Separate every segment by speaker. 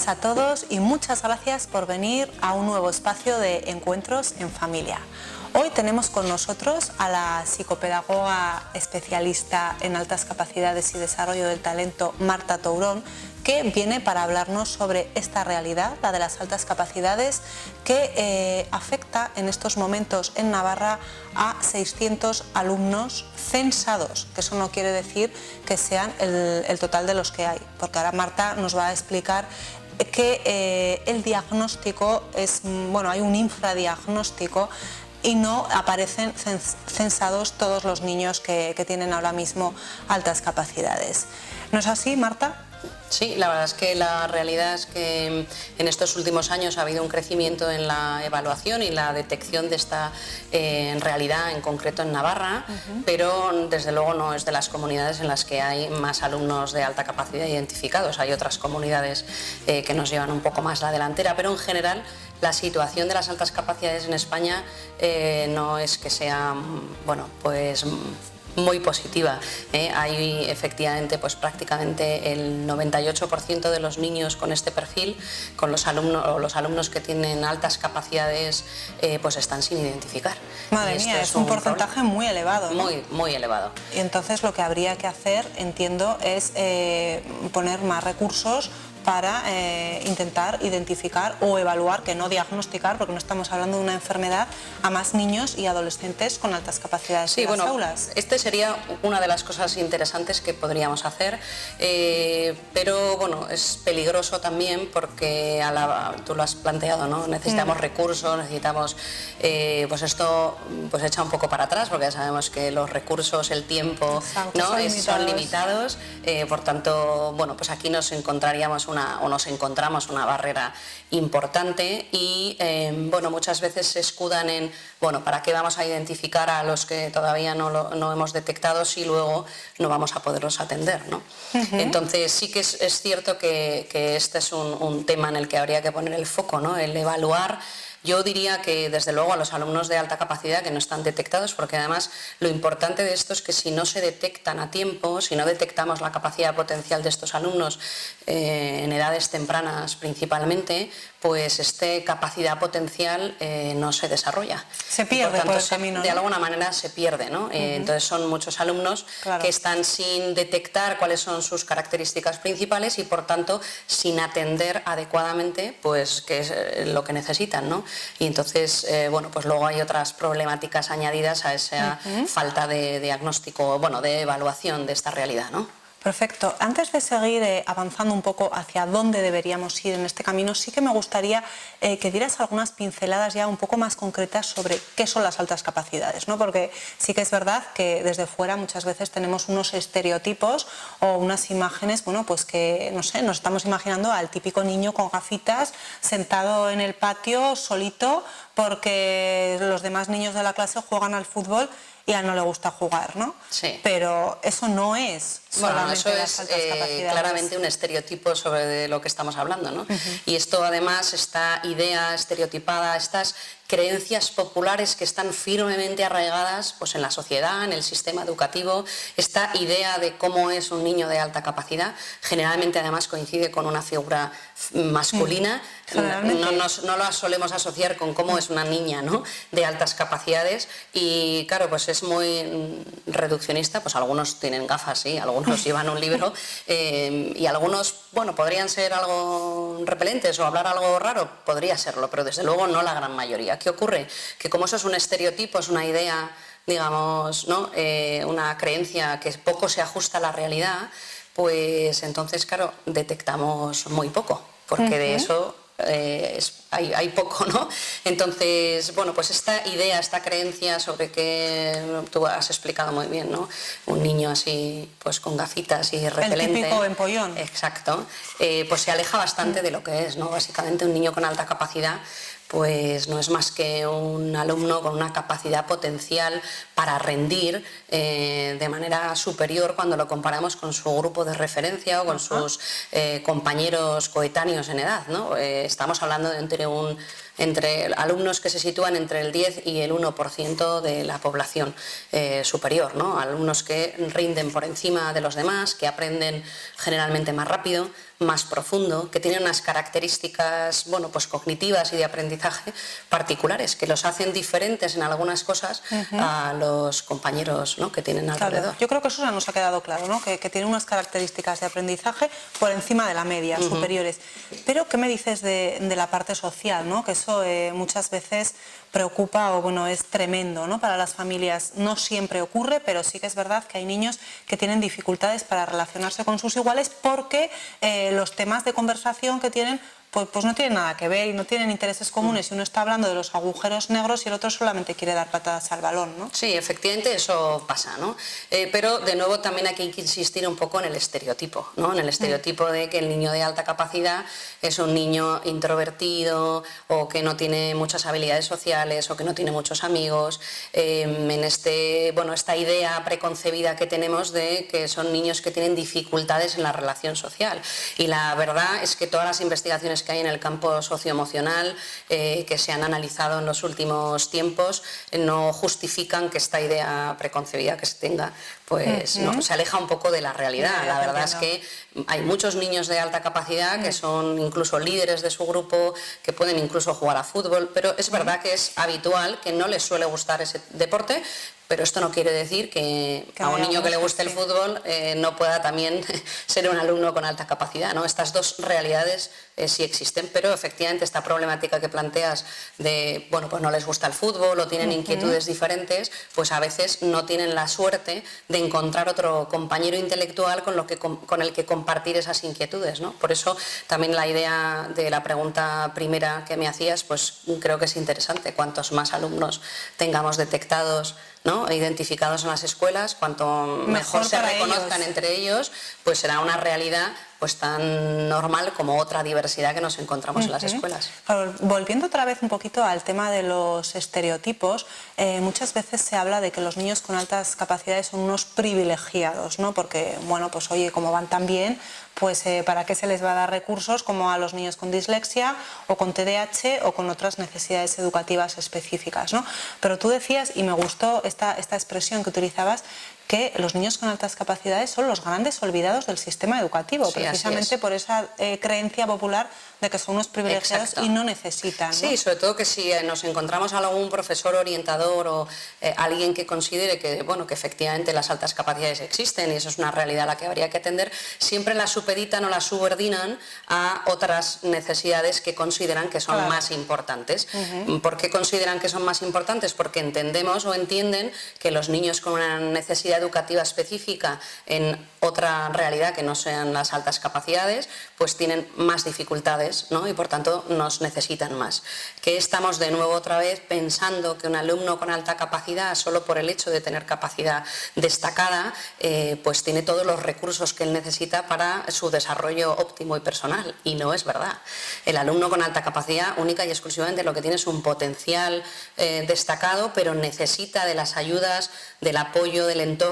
Speaker 1: días a todos y muchas gracias por venir a un nuevo espacio de Encuentros en Familia. Hoy tenemos con nosotros a la psicopedagoga especialista en altas capacidades y desarrollo del talento, Marta Tourón, que viene para hablarnos sobre esta realidad, la de las altas capacidades, que afecta en estos momentos en Navarra a 600 alumnos censados, que eso no quiere decir que sean el total de los que hay, porque ahora Marta nos va a explicar que el diagnóstico es, bueno, hay un infradiagnóstico y no aparecen censados todos los niños que tienen ahora mismo altas capacidades. ¿No es así, Marta?
Speaker 2: Sí, la verdad es que la realidad es que en estos últimos años ha habido un crecimiento en la evaluación y la detección de esta realidad, en concreto en Navarra, pero desde luego no es de las comunidades en las que hay más alumnos de alta capacidad identificados. Hay otras comunidades que nos llevan un poco más la delantera, pero en general la situación de las altas capacidades en España no es que sea, bueno, pues muy positiva. Hay efectivamente pues prácticamente el 98% de los niños con este perfil, con los alumnos que tienen altas capacidades, pues están sin identificar.
Speaker 1: Madre mía, es un porcentaje muy elevado, ¿no?
Speaker 2: Muy elevado.
Speaker 1: Y entonces lo que habría que hacer, entiendo, es poner más recursos para intentar identificar o evaluar, que no diagnosticar, porque no estamos hablando de una enfermedad, a más niños y adolescentes con altas capacidades en las aulas.
Speaker 2: Este sería una de las cosas interesantes que podríamos hacer, pero bueno, es peligroso también porque tú lo has planteado, ¿no? Necesitamos recursos, necesitamos, pues esto pues echa un poco para atrás, porque ya sabemos que los recursos, el tiempo,
Speaker 1: exacto,
Speaker 2: ¿no? son limitados, por tanto, bueno, pues aquí nos encontraríamos nos encontramos una barrera importante y bueno, muchas veces se escudan en, bueno, ¿para qué vamos a identificar a los que todavía no hemos detectado si luego no vamos a poderlos atender, ¿no? Entonces sí que es cierto que este es un tema en el que habría que poner el foco, ¿no? El evaluar. Yo diría que desde luego a los alumnos de alta capacidad que no están detectados, porque además lo importante de esto es que si no se detectan a tiempo, si no detectamos la capacidad potencial de estos alumnos en edades tempranas principalmente, pues esta capacidad potencial no se desarrolla.
Speaker 1: Se pierde por el camino, ¿no?
Speaker 2: De alguna manera se pierde, ¿no? Entonces son muchos alumnos que están sin detectar cuáles son sus características principales y por tanto sin atender adecuadamente pues qué es lo que necesitan, ¿no? Y entonces, bueno, pues luego hay otras problemáticas añadidas a esa falta de diagnóstico, bueno, de evaluación de esta realidad, ¿no?
Speaker 1: Perfecto. Antes de seguir avanzando un poco hacia dónde deberíamos ir en este camino, sí que me gustaría que dieras algunas pinceladas ya un poco más concretas sobre qué son las altas capacidades, ¿no? Porque sí que es verdad que desde fuera muchas veces tenemos unos estereotipos o unas imágenes, bueno, pues que, no sé, nos estamos imaginando al típico niño con gafitas sentado en el patio solito porque los demás niños de la clase juegan al fútbol y a él no le gusta jugar, ¿no?
Speaker 2: Sí.
Speaker 1: Pero eso no es solamente
Speaker 2: eso
Speaker 1: las altas capacidades.
Speaker 2: claramente un estereotipo sobre lo que estamos hablando, ¿no? Y esto además, esta idea estereotipada, estas creencias populares que están firmemente arraigadas pues, en la sociedad, en el sistema educativo, esta idea de cómo es un niño de alta capacidad, generalmente además coincide con una figura masculina, no la solemos asociar con cómo es una niña, ¿no? de altas capacidades y claro, pues es muy reduccionista, pues algunos tienen gafas, sí, algunos llevan un libro y algunos, bueno, podrían ser algo repelentes o hablar algo raro, podría serlo, pero desde luego no la gran mayoría. ¿Qué ocurre? Que como eso es un estereotipo, es una idea, digamos, ¿no? Una creencia que poco se ajusta a la realidad, pues entonces, claro, detectamos muy poco, porque de eso hay poco, ¿no? Entonces, bueno, pues esta idea, esta creencia sobre que tú has explicado muy bien, ¿no? Un niño así, pues con gafitas y repelente.
Speaker 1: El típico empollón.
Speaker 2: Exacto. Pues se aleja bastante de lo que es, ¿no? Básicamente un niño con alta capacidad pues no es más que un alumno con una capacidad potencial para rendir de manera superior cuando lo comparamos con su grupo de referencia o con sus compañeros coetáneos en edad, ¿no? Estamos hablando de entre alumnos que se sitúan entre el 10 y el 1% de la población superior, ¿no? Alumnos que rinden por encima de los demás, que aprenden generalmente más rápido, más profundo, que tienen unas características, bueno, pues cognitivas y de aprendizaje particulares, que los hacen diferentes en algunas cosas a los compañeros, ¿no?, que tienen alrededor.
Speaker 1: Claro, yo creo que eso ya nos ha quedado claro, ¿no?, que tienen unas características de aprendizaje por encima de la media, superiores. Pero, ¿qué me dices de la parte social, ¿no?, que eso muchas veces preocupa o bueno, es tremendo, ¿no?, para las familias? No siempre ocurre, pero sí que es verdad que hay niños que tienen dificultades para relacionarse con sus iguales porque los temas de conversación que tienen pues no tienen nada que ver y no tienen intereses comunes, y uno está hablando de los agujeros negros y el otro solamente quiere dar patadas al balón, ¿no?
Speaker 2: Sí, efectivamente eso pasa, ¿no? Pero de nuevo también hay que insistir un poco en el estereotipo, ¿no? En el estereotipo de que el niño de alta capacidad es un niño introvertido o que no tiene muchas habilidades sociales o que no tiene muchos amigos, en esta idea preconcebida que tenemos de que son niños que tienen dificultades en la relación social. Y la verdad es que todas las investigaciones que hay en el campo socioemocional que se han analizado en los últimos tiempos no justifican que esta idea preconcebida que se tenga pues no, se aleja un poco de la realidad. La verdad es que hay muchos niños de alta capacidad que son incluso líderes de su grupo, que pueden incluso jugar a fútbol, pero es verdad que es habitual que no les suele gustar ese deporte. Pero esto no quiere decir que a un niño que le guste el fútbol no pueda también ser un alumno con alta capacidad, ¿no? Estas dos realidades sí existen, pero efectivamente esta problemática que planteas de, bueno, pues no les gusta el fútbol o tienen inquietudes diferentes, pues a veces no tienen la suerte de encontrar otro compañero intelectual con el que compartir esas inquietudes, ¿no? Por eso también la idea de la pregunta primera que me hacías, pues creo que es interesante. Cuantos más alumnos tengamos detectados, ¿no?, identificados en las escuelas, cuanto mejor se reconozcan entre ellos, pues será una realidad pues tan normal como otra diversidad que nos encontramos en las escuelas.
Speaker 1: Volviendo otra vez un poquito al tema de los estereotipos, muchas veces se habla de que los niños con altas capacidades son unos privilegiados, ¿no? Porque, bueno, pues oye, como van tan bien, pues ¿para qué se les va a dar recursos como a los niños con dislexia o con TDAH o con otras necesidades educativas específicas, ¿no? Pero tú decías, y me gustó esta expresión que utilizabas, que los niños con altas capacidades son los grandes olvidados del sistema educativo, sí, precisamente por esa creencia popular de que son unos privilegiados. Exacto. Y no necesitan, ¿no?
Speaker 2: Sí, sobre todo que si nos encontramos a algún profesor orientador o alguien que considere que, bueno, que efectivamente las altas capacidades existen y eso es una realidad a la que habría que atender, siempre las supeditan o las subordinan a otras necesidades que consideran que son más importantes. ¿Por qué consideran que son más importantes? Porque entendemos o entienden que los niños con una necesidad educativa específica en otra realidad que no sean las altas capacidades, pues tienen más dificultades, ¿no? Y por tanto nos necesitan más. Que estamos de nuevo otra vez pensando que un alumno con alta capacidad, solo por el hecho de tener capacidad destacada, pues tiene todos los recursos que él necesita para su desarrollo óptimo y personal, y no es verdad. El alumno con alta capacidad única y exclusivamente lo que tiene es un potencial destacado, pero necesita de las ayudas, del apoyo del entorno,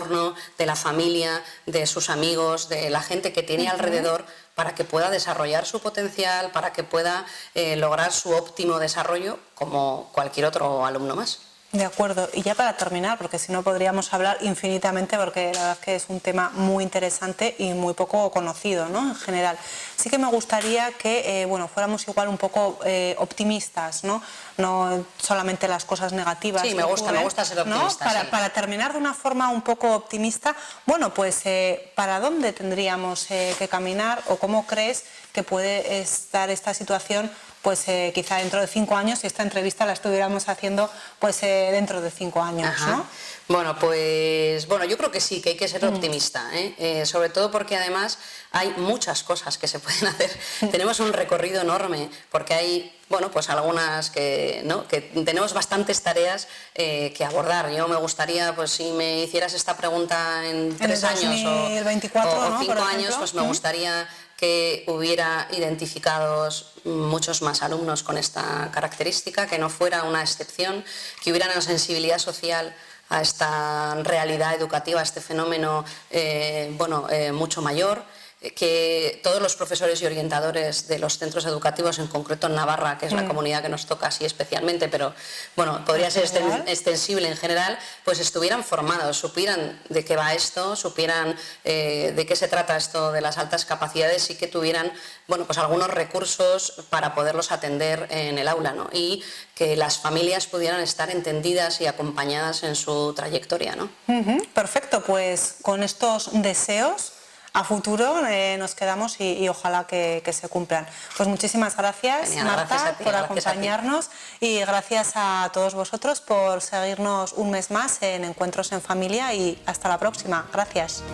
Speaker 2: de la familia, de sus amigos, de la gente que tiene alrededor, para que pueda desarrollar su potencial, para que pueda lograr su óptimo desarrollo como cualquier otro alumno más.
Speaker 1: De acuerdo. Y ya para terminar, porque si no podríamos hablar infinitamente, porque la verdad es que es un tema muy interesante y muy poco conocido, ¿no?, en general. Sí que me gustaría que bueno, fuéramos igual un poco optimistas, ¿no? No solamente las cosas negativas.
Speaker 2: Sí, me gusta ser optimista.
Speaker 1: ¿No?
Speaker 2: Sí.
Speaker 1: Para terminar de una forma un poco optimista, bueno, pues ¿para dónde tendríamos que caminar o cómo crees que puede estar esta situación? Pues quizá dentro de 5 años, si esta entrevista la estuviéramos haciendo pues dentro de 5 años, ¿no?
Speaker 2: Bueno, pues yo creo que sí, que hay que ser optimista, sobre todo porque además hay muchas cosas que se pueden hacer. Tenemos un recorrido enorme, porque hay, bueno, pues algunas que, ¿no?, que tenemos bastantes tareas que abordar. Yo me gustaría, pues si me hicieras esta pregunta en 3 años
Speaker 1: 2024,
Speaker 2: o 5 años, pues me gustaría que hubiera identificados muchos más alumnos con esta característica, que no fuera una excepción, que hubiera una sensibilidad social a esta realidad educativa, a este fenómeno mucho mayor, que todos los profesores y orientadores de los centros educativos, en concreto en Navarra, que es la comunidad que nos toca así especialmente, pero bueno, podría ser extensible en general, pues estuvieran formados, supieran de qué va esto, supieran de qué se trata esto de las altas capacidades y que tuvieran, bueno, pues algunos recursos para poderlos atender en el aula, ¿no? Y que las familias pudieran estar entendidas y acompañadas en su trayectoria, ¿no?
Speaker 1: Perfecto, pues con estos deseos a futuro nos quedamos y ojalá que se cumplan. Pues muchísimas gracias,
Speaker 2: Genial,
Speaker 1: Marta,
Speaker 2: gracias a ti,
Speaker 1: por acompañarnos y gracias a todos vosotros por seguirnos un mes más en Encuentros en Familia y hasta la próxima. Gracias.